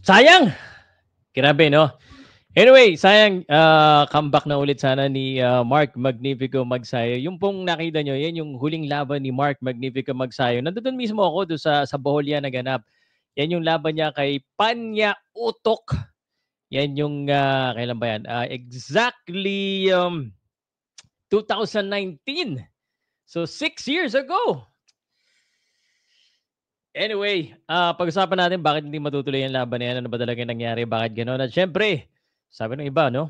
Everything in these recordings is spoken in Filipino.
Sayang! Grabe, no? Anyway, sayang, comeback na ulit sana ni Mark Magnifico Magsayo. Yung pong nakita nyo, yan yung huling laban ni Mark Magnifico Magsayo. Nandun mismo ako doon sa Bohol yan naganap. Yan yung laban niya kay Panya Utok. Yan yung, kailan ba yan? Exactly 2019. So, 6 years ago. Anyway, pag-usapan natin bakit hindi matutuloy ang laban na yan. Ano ba talaga nangyari? Bakit gano'n? At syempre, sabi ng iba, no?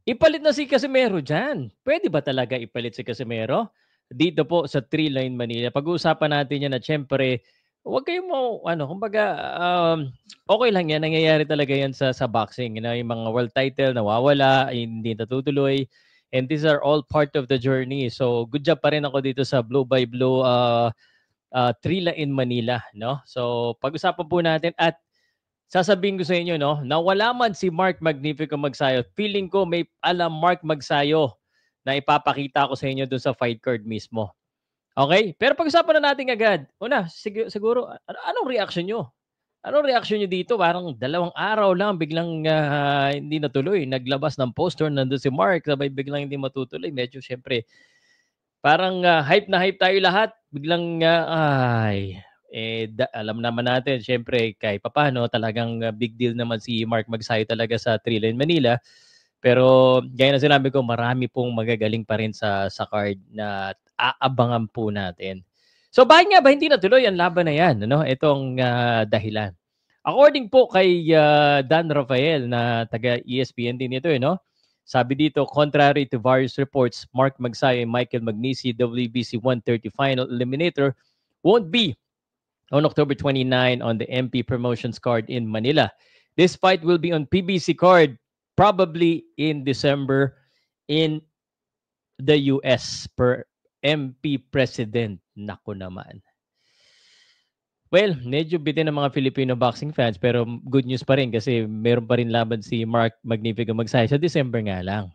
Ipalit na si Casimero dyan. Pwede ba talaga ipalit si Casimero? Dito po sa 3-Line Manila. Pag-uusapan natin yan at syempre, huwag kayong kumbaga, okay lang yan. Nangyayari talaga yan sa boxing. You know, yung mga world title, nawawala, hindi natutuloy. And these are all part of the journey. So, good job pa rin ako dito sa Blow by Blow 3-Line Manila. No? So, pag-usapan po natin at sasabihin ko sa inyo, no, na wala man si Mark Magnifico Magsayo, feeling ko may alam Mark Magsayo na ipapakita ko sa inyo doon sa fight card mismo. Okay? Pero pag-usapan na natin agad. Una, siguro, anong reaction nyo? Anong reaction nyo dito? Parang 2 araw lang, biglang hindi natuloy. Naglabas ng poster, nandun si Mark, sabay biglang hindi matutuloy. Medyo, syempre, parang hype na hype tayo lahat. Biglang, alam naman natin, syempre, kahit papano, talagang big deal naman si Mark Magsayo talaga sa 3-Line Manila. Pero, gaya na sinabi ko, marami pong magagaling pa rin sa card na aabangan po natin. So, bakit nga ba hindi natuloy ang laban na yan? Ano? Itong dahilan. According po kay Dan Rafael na taga ESPN din ito, no? Sabi dito, contrary to various reports, Mark Magsayo and Michael Magnisi, WBC 130 final eliminator, won't be on October 29 on the MP Promotions card in Manila. This fight will be on PBC card probably in December in the US per MP President. Naku naman. Well, medyo bitin ng mga Filipino boxing fans pero good news pa rin kasi meron pa rin laban si Mark Magnifico Magsayo sa December nga lang.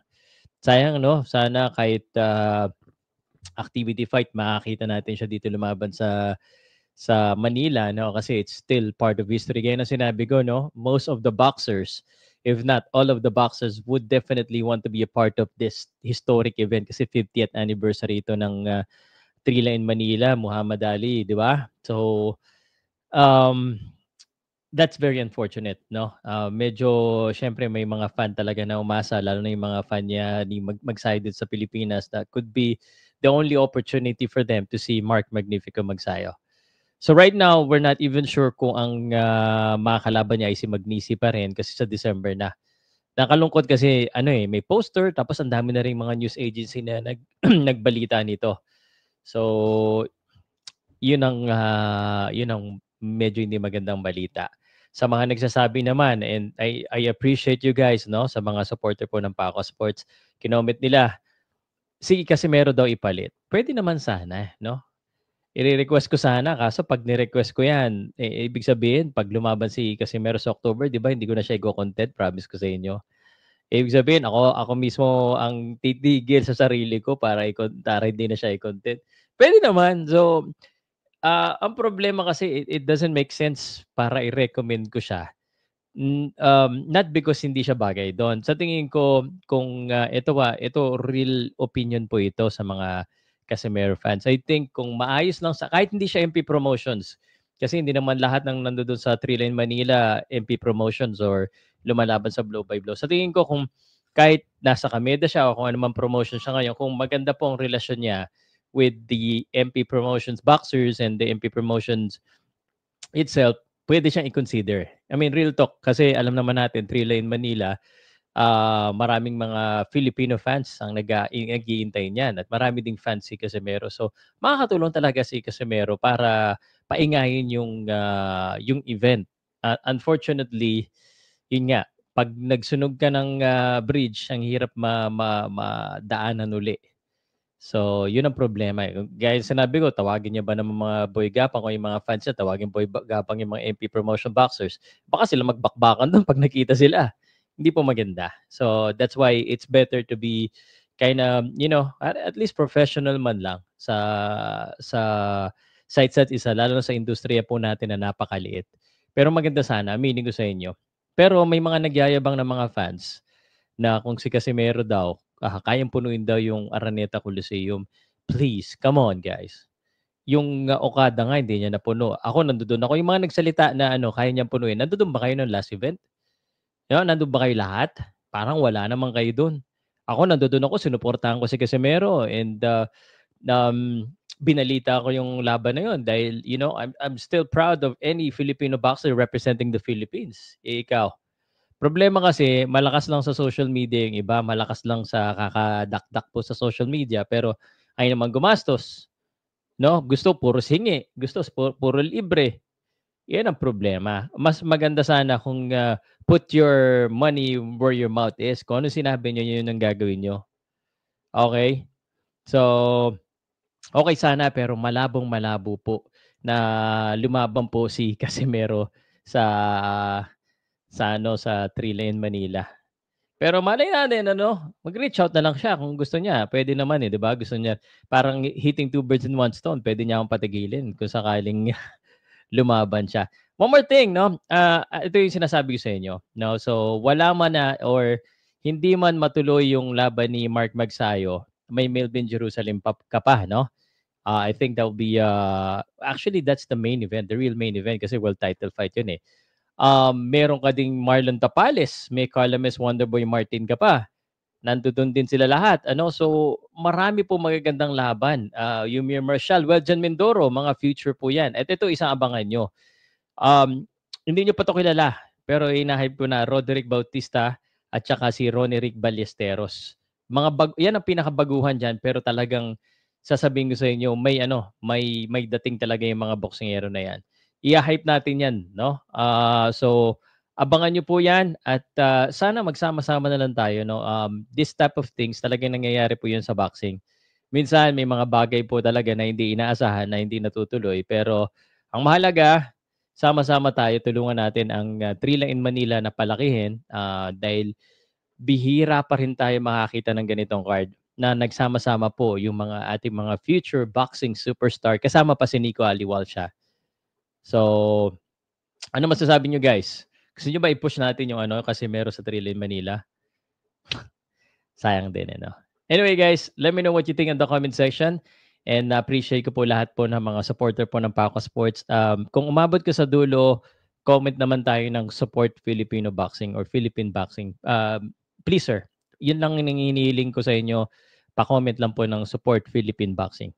Sayang, no? Sana kahit activity fight, makakita natin siya dito lumaban sa Manila, no? Kasi it's still part of history. Gaya na sinabi ko, no? Most of the boxers, if not all of the boxers, would definitely want to be a part of this historic event kasi 50th anniversary ito ng 3-Line Manila, Muhammad Ali, di ba? So, that's very unfortunate, no? Medyo, syempre, may mga fan talaga na umasa, lalo na yung mga fan niya ni Magsayo sa Pilipinas, that could be the only opportunity for them to see Mark Magnifico Magsayo. So right now, we're not even sure kung ang makakalaban niya ay si Magnisi pa rin kasi sa December na. Nakalungkot kasi may poster tapos ang dami na rin mga news agency na nagbalita nito. So yun ang medyo hindi magandang balita. Sa mga nagsasabi naman, and I appreciate you guys, no, sa mga supporter po ng Paco Sports, kinoment nila, si Casimero daw ipalit. Pwede naman sana, no? I-request ko sana, kaso pag ni-request ko yan, ibig sabihin, pag lumaban si Casimero sa October, di ba, hindi ko na siya i-content, promise ko sa inyo. Ibig sabihin, ako mismo ang titigil sa sarili ko para hindi na siya i-content. Pwede naman. So, ang problema kasi, it doesn't make sense para i-recommend ko siya. Not because hindi siya bagay doon. Sa tingin ko, kung ito real opinion po ito sa mga Casimero fans. I think kung maayos lang kahit hindi siya MP Promotions, kasi hindi naman lahat ng nandoon sa 3-Line Manila MP Promotions or lumalaban sa Blow by Blow. Sa tingin ko kung kahit nasa Kameda siya o kung anumang promotion siya ngayon, kung maganda po ang relasyon niya with the MP Promotions boxers and the MP Promotions itself, pwede siyang i-consider. I mean, real talk, kasi alam naman natin, 3-Line Manila, maraming mga Filipino fans ang nag-iintay niyan at marami ding fans si Casimero. So, makakatulong talaga si Casimero para paingayin yung event. Unfortunately, yun nga, pag nagsunog ka ng bridge, ang hirap madaanan uli. So, yun ang problema. Gaya sinabi ko, tawagin niya ba ng mga boy gapang o yung mga fans niya, tawagin boy gapang yung mga MP promotion boxers. Baka sila magbakbakan doon pag nakita sila. Hindi po maganda. So, that's why it's better to be kind of, at least professional man lang sa sites at isa, lalo na sa industriya po natin na napakaliit. Pero maganda sana, aminin ko sa inyo. Pero may mga nagyayabang na mga fans na kung si Casimero daw, kayang punuin daw yung Araneta Coliseum. Please, come on guys. Yung Okada nga hindi niya napuno. Ako nandoon ako. Yung mga nagsalita na kaya niyang punuin. Nandoon ba kayo ng last event? Nandoon ba kayo lahat? Parang wala naman kayo doon. Ako nandoon ako, sinuportahan ko si Casimero and binalita ko yung laban na yun dahil I'm still proud of any Filipino boxer representing the Philippines. Ikaw. Problema kasi malakas lang sa social media yung iba, malakas lang sa kakadakdak po sa social media pero ay naman gumastos. No, gusto puro singi, gusto puro libre. Yan ang problema. Mas maganda sana kung put your money where your mouth is. Kung ano sinabi nyo, yun ang gagawin nyo. Okay? So, okay sana pero malabong-malabo po na lumaban po si Casimero sa sa 3-lane Manila. Pero malay natin, mag-reach out na lang siya kung gusto niya. Pwede naman di ba? Gusto niya, parang hitting two birds in one stone. Pwede niya akong patigilin kung sakaling lumaban siya. One more thing, no? Ito yung sinasabi ko sa inyo. No? So, wala man na or hindi man matuloy yung laban ni Mark Magsayo, may Melvin Jerusalem ka pa, no? I think that will be, actually, that's the main event, the real main event kasi world title fight yun eh. Meron ka ding Marlon Tapales, may Calames Wonderboy Martin ka pa. Nandoon din sila lahat. So marami po magagandang laban. Yumir Marshall, Weljan Mindoro, mga future po yan. At ito isang abangan nyo. Hindi nyo pa ito kilala, pero inahype ko na Roderick Bautista at saka si Ronnie Rick Ballesteros. Yan ang pinakabaguhan dyan, pero talagang sasabihin ko sa inyo, may dating talaga yung mga boksingero na yan. I-hype natin yan, no? So, abangan nyo po yan at sana magsama-sama na lang tayo, no? This type of things, talagang nangyayari po yun sa boxing. Minsan, may mga bagay po talaga na hindi inaasahan, na hindi natutuloy. Pero, ang mahalaga, sama-sama tayo, tulungan natin ang Trila in Manila na palakihin dahil bihira pa rin tayo makakita ng ganitong card na nagsama-sama po yung mga ating mga future boxing superstar. Kasama pa si Nico Aliwal siya. So, ano masasabi nyo guys? Gusto nyo ba i-push natin yung kasi meron sa Trila in Manila? Sayang din, Anyway guys, let me know what you think in the comment section. And appreciate ko po lahat po ng mga supporter po ng Paco Sports. Kung umabot ka sa dulo, comment naman tayo ng support Filipino boxing or Philippine boxing. Please sir, yun lang hinihiling ko sa inyo. Pa-comment lang po ng support Philippine boxing.